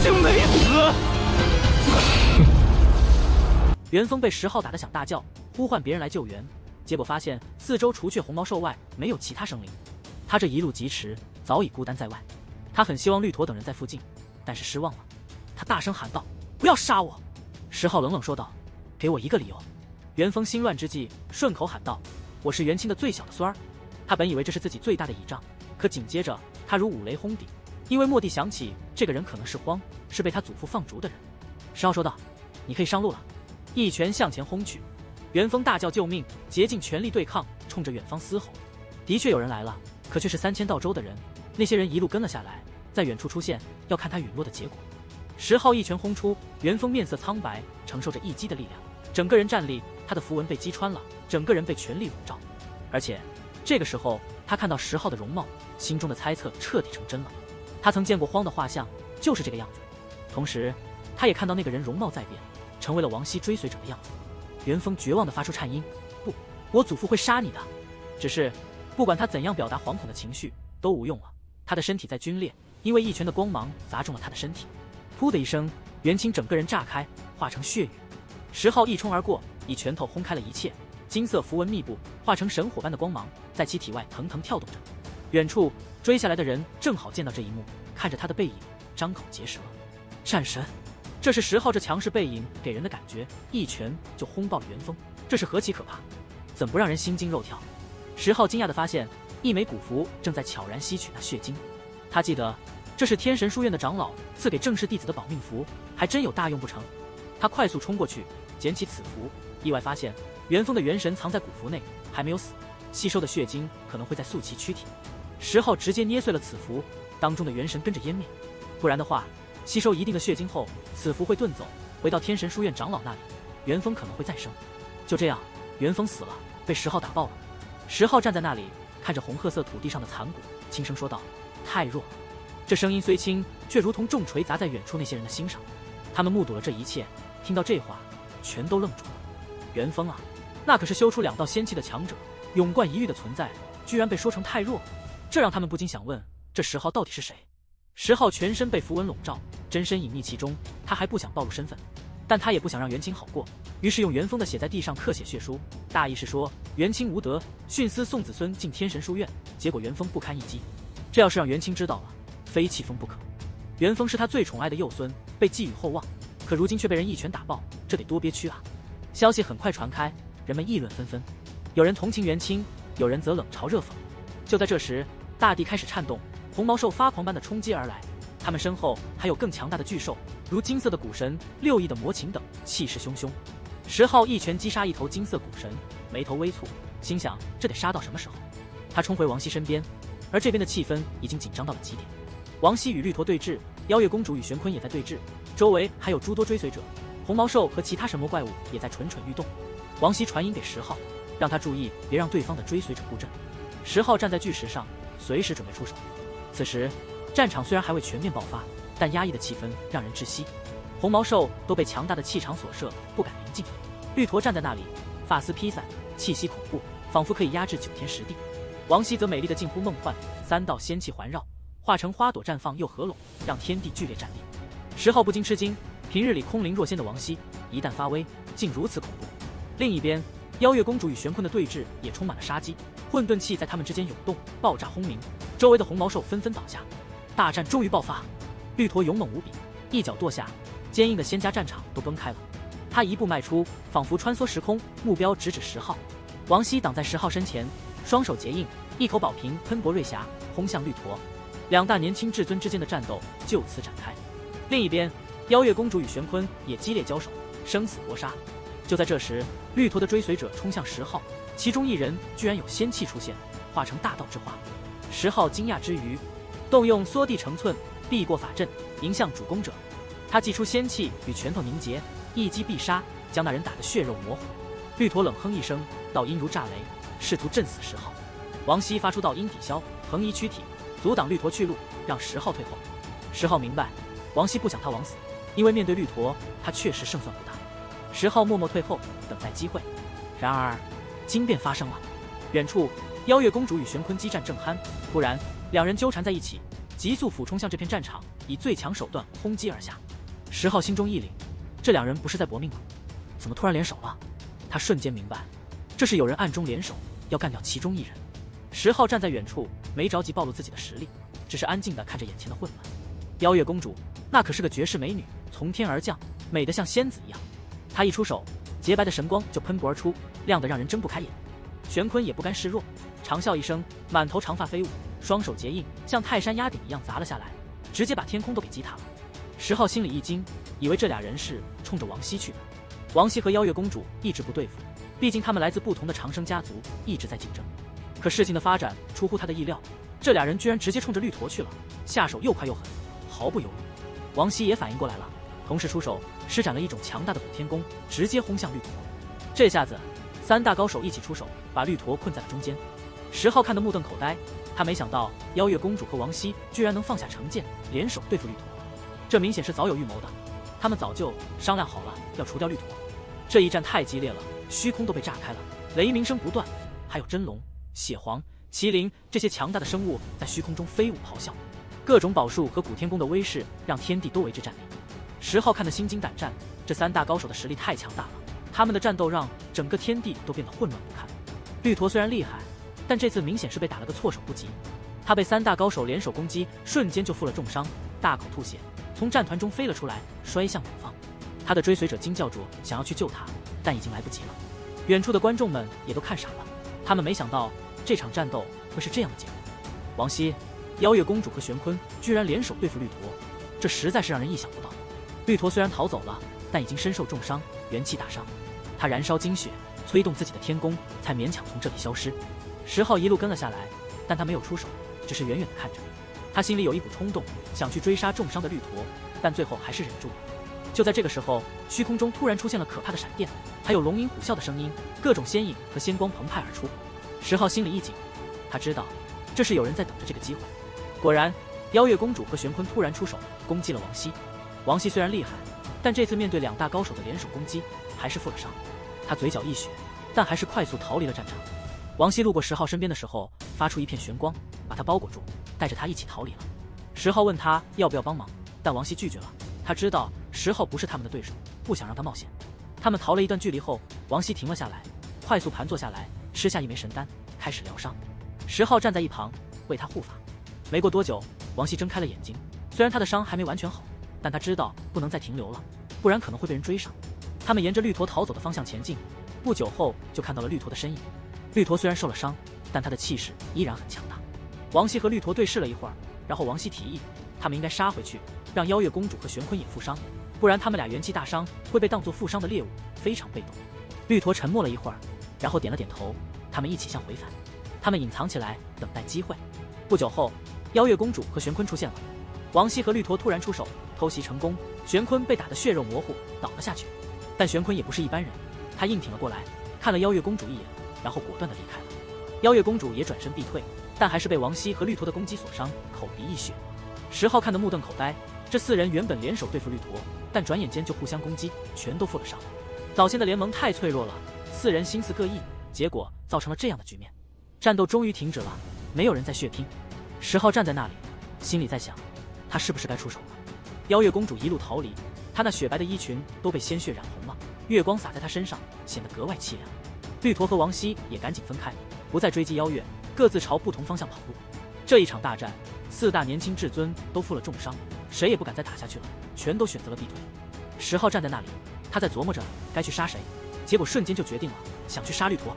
竟没死！元丰被10号打得想大叫，呼唤别人来救援，结果发现四周除却红毛兽外没有其他生灵。他这一路疾驰，早已孤单在外。他很希望绿驼等人在附近，但是失望了。他大声喊道：“不要杀我！”10号冷冷说道：“给我一个理由。”元丰心乱之际，顺口喊道：“我是元清的最小的孙儿。”他本以为这是自己最大的倚仗，可紧接着他如五雷轰顶，因为蓦地想起这个人可能是荒，是被他祖父放逐的人。10号说道：“你可以上路了。”一拳向前轰去，元丰大叫救命，竭尽全力对抗，冲着远方嘶吼。的确有人来了，可却是3000道州的人。那些人一路跟了下来，在远处出现，要看他陨落的结果。10号一拳轰出，元丰面色苍白，承受着一击的力量，整个人站立，他的符文被击穿了，整个人被全力笼罩。而且这个时候，他看到10号的容貌，心中的猜测彻底成真了。他曾见过荒的画像，就是这个样子。同时，他也看到那个人容貌在变，成为了王熙追随者的样子。元丰绝望地发出颤音：“不，我祖父会杀你的。”只是，不管他怎样表达惶恐的情绪，都无用了。他的身体在皲裂，因为一拳的光芒砸中了他的身体。噗的一声，元清整个人炸开，化成血雨。10号一冲而过，以拳头轰开了一切。金色符文密布，化成神火般的光芒，在其体外腾腾跳动着。远处追下来的人正好见到这一幕，看着他的背影，张口结舌。战神，这是10号这强势背影给人的感觉，一拳就轰爆了元丰，这是何其可怕，怎不让人心惊肉跳？10号惊讶地发现，一枚古符正在悄然吸取那血晶。他记得这是天神书院的长老赐给正式弟子的保命符，还真有大用不成。他快速冲过去，捡起此符，意外发现元丰的元神藏在古符内，还没有死，吸收的血晶可能会再塑其躯体。10号直接捏碎了此符，当中的元神跟着湮灭。不然的话，吸收一定的血晶后，此符会遁走，回到天神书院长老那里，元丰可能会再生。就这样，元丰死了，被10号打爆了。10号站在那里，看着红褐色土地上的残骨，轻声说道：“太弱了。”这声音虽轻，却如同重锤砸在远处那些人的心上。他们目睹了这一切，听到这话，全都愣住了。元丰啊，那可是修出2道仙气的强者，永冠一域的存在，居然被说成太弱，这让他们不禁想问：这10号到底是谁？10号全身被符文笼罩，真身隐匿其中，他还不想暴露身份，但他也不想让元清好过，于是用元丰的血在地上刻写血书，大意是说元清无德，徇私送子孙进天神书院，结果元丰不堪一击。这要是让元清知道了，非气疯不可。元丰是他最宠爱的幼孙，被寄予厚望，可如今却被人一拳打爆，这得多憋屈啊！消息很快传开，人们议论纷纷，有人同情元清，有人则冷嘲热讽。就在这时，大地开始颤动，红毛兽发狂般的冲击而来，他们身后还有更强大的巨兽，如金色的古神、6翼的魔禽等，气势汹汹。10号一拳击杀一头金色古神，眉头微蹙，心想这得杀到什么时候？他冲回王熙身边，而这边的气氛已经紧张到了极点。王熙与绿驼对峙，妖月公主与玄坤也在对峙，周围还有诸多追随者，红毛兽和其他神魔怪物也在蠢蠢欲动。王熙传音给10号，让他注意别让对方的追随者布阵。10号站在巨石上，随时准备出手。此时战场虽然还未全面爆发，但压抑的气氛让人窒息。红毛兽都被强大的气场所摄，不敢临近。绿驼站在那里，发丝披散，气息恐怖，仿佛可以压制9天10地。王熙则美丽的近乎梦幻，3道仙气环绕，化成花朵绽放又合拢，让天地剧烈战栗。10号不禁吃惊，平日里空灵若仙的王熙，一旦发威，竟如此恐怖。另一边，妖月公主与玄坤的对峙也充满了杀机，混沌气在他们之间涌动，爆炸轰鸣，周围的红毛兽纷纷倒下。大战终于爆发，绿驼勇猛无比，一脚跺下，坚硬的仙家战场都崩开了。他一步迈出，仿佛穿梭时空，目标直指10号。王熙挡在10号身前，双手结印，一口宝瓶喷薄瑞匣，轰向绿驼。2大年轻至尊之间的战斗就此展开。另一边，妖月公主与玄坤也激烈交手，生死搏杀。就在这时，绿驼的追随者冲向10号，其中一人居然有仙气出现，化成大道之花。10号惊讶之余，动用缩地成寸，避过法阵，迎向主攻者。他祭出仙气与拳头凝结，一击必杀，将那人打得血肉模糊。绿驼冷哼一声，道音如炸雷，试图震死10号。王熙发出道音抵消，横移躯体，阻挡绿驼去路，让10号退后。10号明白，王熙不想他枉死，因为面对绿驼，他确实胜算不大。10号默默退后，等待机会。然而，惊变发生了。远处，妖月公主与玄坤激战正酣，忽然2人纠缠在一起，急速俯冲向这片战场，以最强手段轰击而下。10号心中一凛，这两人不是在搏命吗？怎么突然联手了？他瞬间明白，这是有人暗中联手，要干掉其中一人。10号站在远处，没着急暴露自己的实力，只是安静地看着眼前的混乱。邀月公主，那可是个绝世美女，从天而降，美得像仙子一样。她一出手，洁白的神光就喷薄而出，亮得让人睁不开眼。玄坤也不甘示弱，长啸一声，满头长发飞舞，双手结印，像泰山压顶一样砸了下来，直接把天空都给击塌了。10号心里一惊，以为这俩人是冲着王熙去的。王熙和邀月公主一直不对付，毕竟他们来自不同的长生家族，一直在竞争。可事情的发展出乎他的意料，这俩人居然直接冲着绿驼去了，下手又快又狠，毫不犹豫。王熙也反应过来了，同时出手施展了一种强大的补天功，直接轰向绿驼。这下子3大高手一起出手，把绿驼困在了中间。10号看得目瞪口呆，他没想到邀月公主和王熙居然能放下成见，联手对付绿驼，这明显是早有预谋的。他们早就商量好了要除掉绿驼。这一战太激烈了，虚空都被炸开了，雷鸣声不断，还有真龙、血皇、麒麟这些强大的生物在虚空中飞舞咆哮，各种宝术和古天宫的威势让天地都为之战栗。10号看得心惊胆战，这3大高手的实力太强大了，他们的战斗让整个天地都变得混乱不堪。绿驼虽然厉害，但这次明显是被打了个措手不及。他被3大高手联手攻击，瞬间就负了重伤，大口吐血，从战团中飞了出来，摔向远方。他的追随者惊叫着想要去救他，但已经来不及了。远处的观众们也都看傻了，他们没想到这场战斗会是这样的结果。王熙、邀月公主和玄坤居然联手对付绿驼，这实在是让人意想不到。绿驼虽然逃走了，但已经身受重伤，元气大伤。他燃烧精血，催动自己的天宫，才勉强从这里消失。10号一路跟了下来，但他没有出手，只是远远地看着。他心里有一股冲动，想去追杀重伤的绿驼，但最后还是忍住了。就在这个时候，虚空中突然出现了可怕的闪电，还有龙吟虎啸的声音，各种仙影和仙光澎湃而出。10号心里一紧，他知道这是有人在等着这个机会。果然，邀月公主和玄坤突然出手，攻击了王熙。王熙虽然厉害，但这次面对2大高手的联手攻击，还是负了伤。他嘴角溢血，但还是快速逃离了战场。王熙路过10号身边的时候，发出一片玄光，把他包裹住，带着他一起逃离了。10号问他要不要帮忙，但王熙拒绝了。他知道10号不是他们的对手，不想让他冒险。他们逃了一段距离后，王熙停了下来，快速盘坐下来，吃下一枚神丹，开始疗伤。10号站在一旁为他护法。没过多久，王熙睁开了眼睛，虽然他的伤还没完全好，但他知道不能再停留了，不然可能会被人追上。他们沿着绿驼逃走的方向前进，不久后就看到了绿驼的身影。绿驼虽然受了伤，但他的气势依然很强大。王熙和绿驼对视了一会儿，然后王熙提议他们应该杀回去，让邀月公主和玄坤也负伤，不然他们俩元气大伤，会被当作负伤的猎物，非常被动。绿驼沉默了一会儿，然后点了点头，他们一起向回返。他们隐藏起来，等待机会。不久后，邀月公主和玄坤出现了。王熙和绿驼突然出手，偷袭成功，玄坤被打得血肉模糊，倒了下去。但玄坤也不是一般人，他硬挺了过来，看了邀月公主一眼，然后果断地离开了。邀月公主也转身避退，但还是被王熙和绿驼的攻击所伤，口鼻溢血。10号看得目瞪口呆，这4人原本联手对付绿驼，但转眼间就互相攻击，全都负了伤。早先的联盟太脆弱了，4人心思各异，结果造成了这样的局面。战斗终于停止了，没有人再血拼。10号站在那里，心里在想，他是不是该出手了？邀月公主一路逃离，她那雪白的衣裙都被鲜血染红了，月光洒在她身上，显得格外凄凉。绿驼和王熙也赶紧分开，不再追击邀月，各自朝不同方向跑路。这一场大战，4大年轻至尊都负了重伤，谁也不敢再打下去了，全都选择了避退。10号站在那里，他在琢磨着该去杀谁，结果瞬间就决定了想去杀绿驼。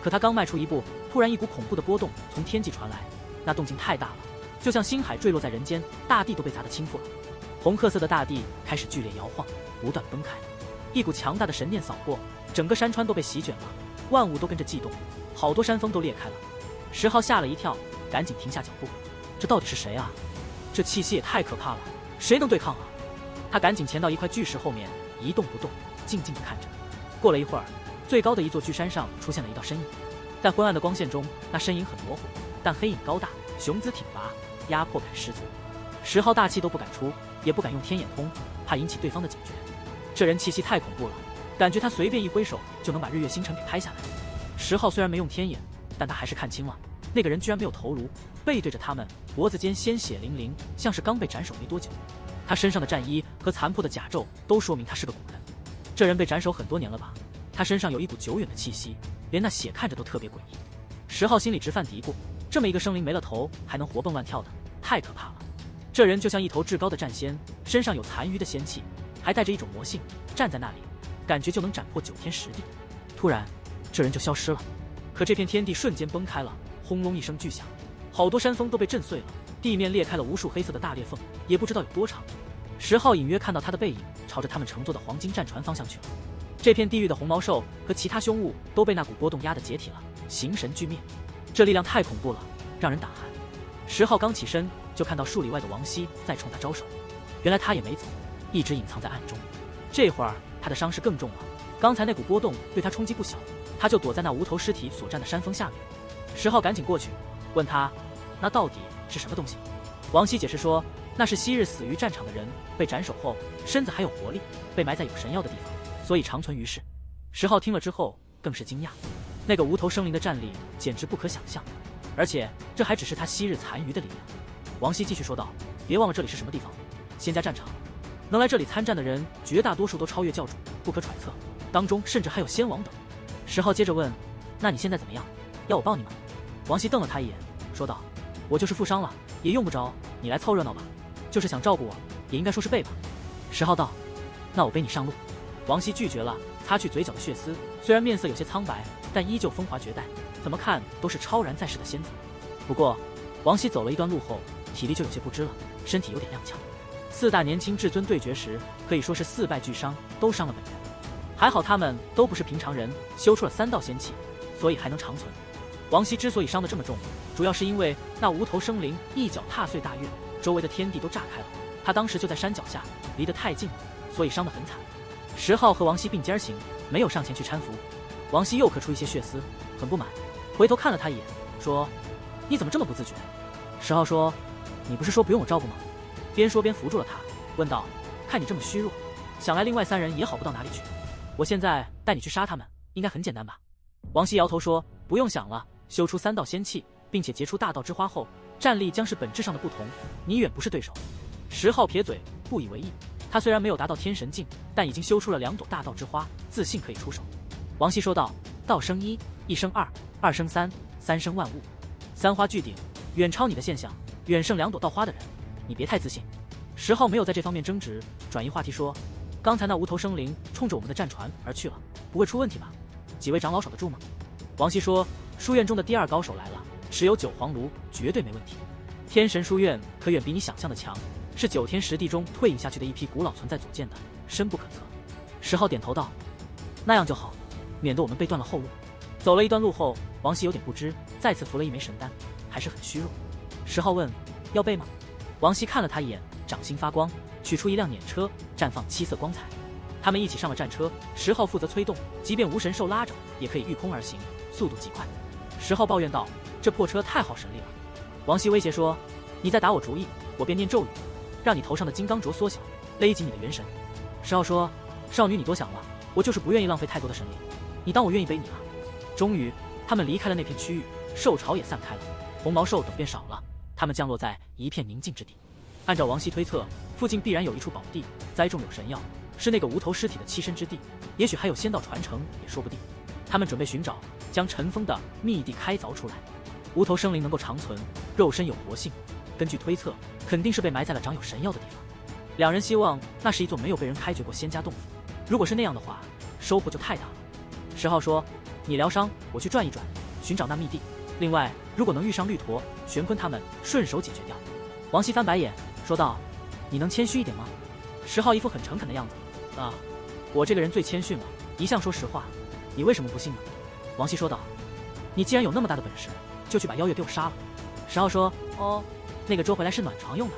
可他刚迈出一步，突然一股恐怖的波动从天际传来，那动静太大了，就像星海坠落在人间，大地都被砸得倾覆了。红褐色的大地开始剧烈摇晃，不断崩开，一股强大的神念扫过，整个山川都被席卷了，万物都跟着悸动，好多山峰都裂开了。10号吓了一跳，赶紧停下脚步，这到底是谁啊？这气息也太可怕了，谁能对抗啊？他赶紧潜到一块巨石后面，一动不动，静静地看着。过了一会儿，最高的一座巨山上出现了一道身影，在昏暗的光线中，那身影很模糊，但黑影高大，雄姿挺拔，压迫感十足。10号大气都不敢出，也不敢用天眼通，怕引起对方的警觉。这人气息太恐怖了，感觉他随便一挥手就能把日月星辰给拍下来。10号虽然没用天眼，但他还是看清了，那个人居然没有头颅，背对着他们，脖子间鲜血淋淋，像是刚被斩首没多久。他身上的战衣和残破的甲胄都说明他是个古人。这人被斩首很多年了吧？他身上有一股久远的气息，连那血看着都特别诡异。10号心里直犯嘀咕，这么一个生灵没了头还能活蹦乱跳的，太可怕了。这人就像一头至高的战仙，身上有残余的仙气，还带着一种魔性，站在那里感觉就能斩破9天10地。突然这人就消失了，可这片天地瞬间崩开了，轰隆一声巨响，好多山峰都被震碎了，地面裂开了无数黑色的大裂缝，也不知道有多长。10号隐约看到他的背影朝着他们乘坐的黄金战船方向去了。这片地狱的红毛兽和其他凶物都被那股波动压得解体了，形神俱灭。这力量太恐怖了，让人胆寒。10号刚起身就看到数里外的王熙在冲他招手，原来他也没走，一直隐藏在暗中。这会儿他的伤势更重了，刚才那股波动对他冲击不小，他就躲在那无头尸体所站的山峰下面。10号赶紧过去问他，那到底是什么东西？王熙解释说，那是昔日死于战场的人，被斩首后身子还有活力，被埋在有神药的地方，所以长存于世。10号听了之后更是惊讶，那个无头生灵的战力简直不可想象，而且这还只是他昔日残余的力量。王熙继续说道，别忘了这里是什么地方，仙家战场，能来这里参战的人绝大多数都超越教主，不可揣测，当中甚至还有仙王等。10号接着问，那你现在怎么样？要我帮你吗？王熙瞪了他一眼，说道，我就是负伤了，也用不着你来凑热闹吧，就是想照顾我，也应该说是背吧。10号道，那我背你上路。王熙拒绝了，擦去嘴角的血丝，虽然面色有些苍白，但依旧风华绝代，怎么看都是超然在世的仙子。不过王熙走了一段路后，体力就有些不支了，身体有点踉跄。4大年轻至尊对决时，可以说是4败俱伤，都伤了本源。还好他们都不是平常人，修出了3道仙气，所以还能长存。王熙之所以伤得这么重，主要是因为那无头生灵一脚踏碎大岳，周围的天地都炸开了。他当时就在山脚下，离得太近了，所以伤得很惨。10号和王熙并肩行，没有上前去搀扶。王熙又咳出一些血丝，很不满，回头看了他一眼，说，你怎么这么不自觉？10号说，你不是说不用我照顾吗？边说边扶住了他，问道，看你这么虚弱，想来另外3人也好不到哪里去，我现在带你去杀他们，应该很简单吧？王熙摇头说，不用想了，修出3道仙气，并且结出大道之花后，战力将是本质上的不同，你远不是对手。10号撇嘴，不以为意。他虽然没有达到天神境，但已经修出了2朵大道之花，自信可以出手。王熙说道，道生一，一生二，二生三，三生万物，3花聚顶，远超你的现象，远胜2朵道花的人，你别太自信。10号没有在这方面争执，转移话题说，刚才那无头生灵冲着我们的战船而去了，不会出问题吧？几位长老守得住吗？王熙说，书院中的第2高手来了，持有9黄炉，绝对没问题。天神书院可远比你想象的强，是9天10地中退隐下去的一批古老存在组建的，深不可测。10号点头道，那样就好，免得我们被断了后路。走了一段路后，王熙有点不知，再次服了一枚神丹，还是很虚弱。10号问，要背吗？王熙看了他一眼，掌心发光，取出一辆辇车，绽放7色光彩。他们一起上了战车，10号负责催动，即便无神兽拉着，也可以御空而行，速度极快。10号抱怨道，这破车太耗神力了。王熙威胁说，你再打我主意，我便念咒语，让你头上的金刚镯缩小，勒紧你的元神。10号说，少女你多想了，我就是不愿意浪费太多的神力，你当我愿意背你啊？终于他们离开了那片区域，兽潮也散开了，红毛兽等便少了，他们降落在一片宁静之地。按照王熙推测，附近必然有一处宝地，栽种有神药，是那个无头尸体的栖身之地，也许还有仙道传承也说不定。他们准备寻找，将尘封的秘地开凿出来。无头生灵能够长存，肉身有活性，根据推测，肯定是被埋在了长有神药的地方。2人希望那是一座没有被人开掘过仙家洞府，如果是那样的话，收获就太大了。10号说，你疗伤，我去转一转，寻找那秘地。另外，如果能遇上绿驼、玄坤他们，顺手解决掉。王熙翻白眼说道，你能谦虚一点吗？10号一副很诚恳的样子，啊，我这个人最谦逊了，一向说实话，你为什么不信呢？王熙说道，你既然有那么大的本事，就去把妖月给我杀了。10号说，哦，那个捉回来是暖床用的。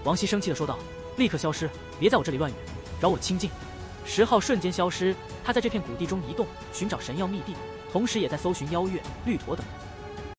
王熙生气地说道，立刻消失，别在我这里乱语，扰我清静。10号瞬间消失，他在这片古地中移动，寻找神药秘地，同时也在搜寻妖月、绿驼等人。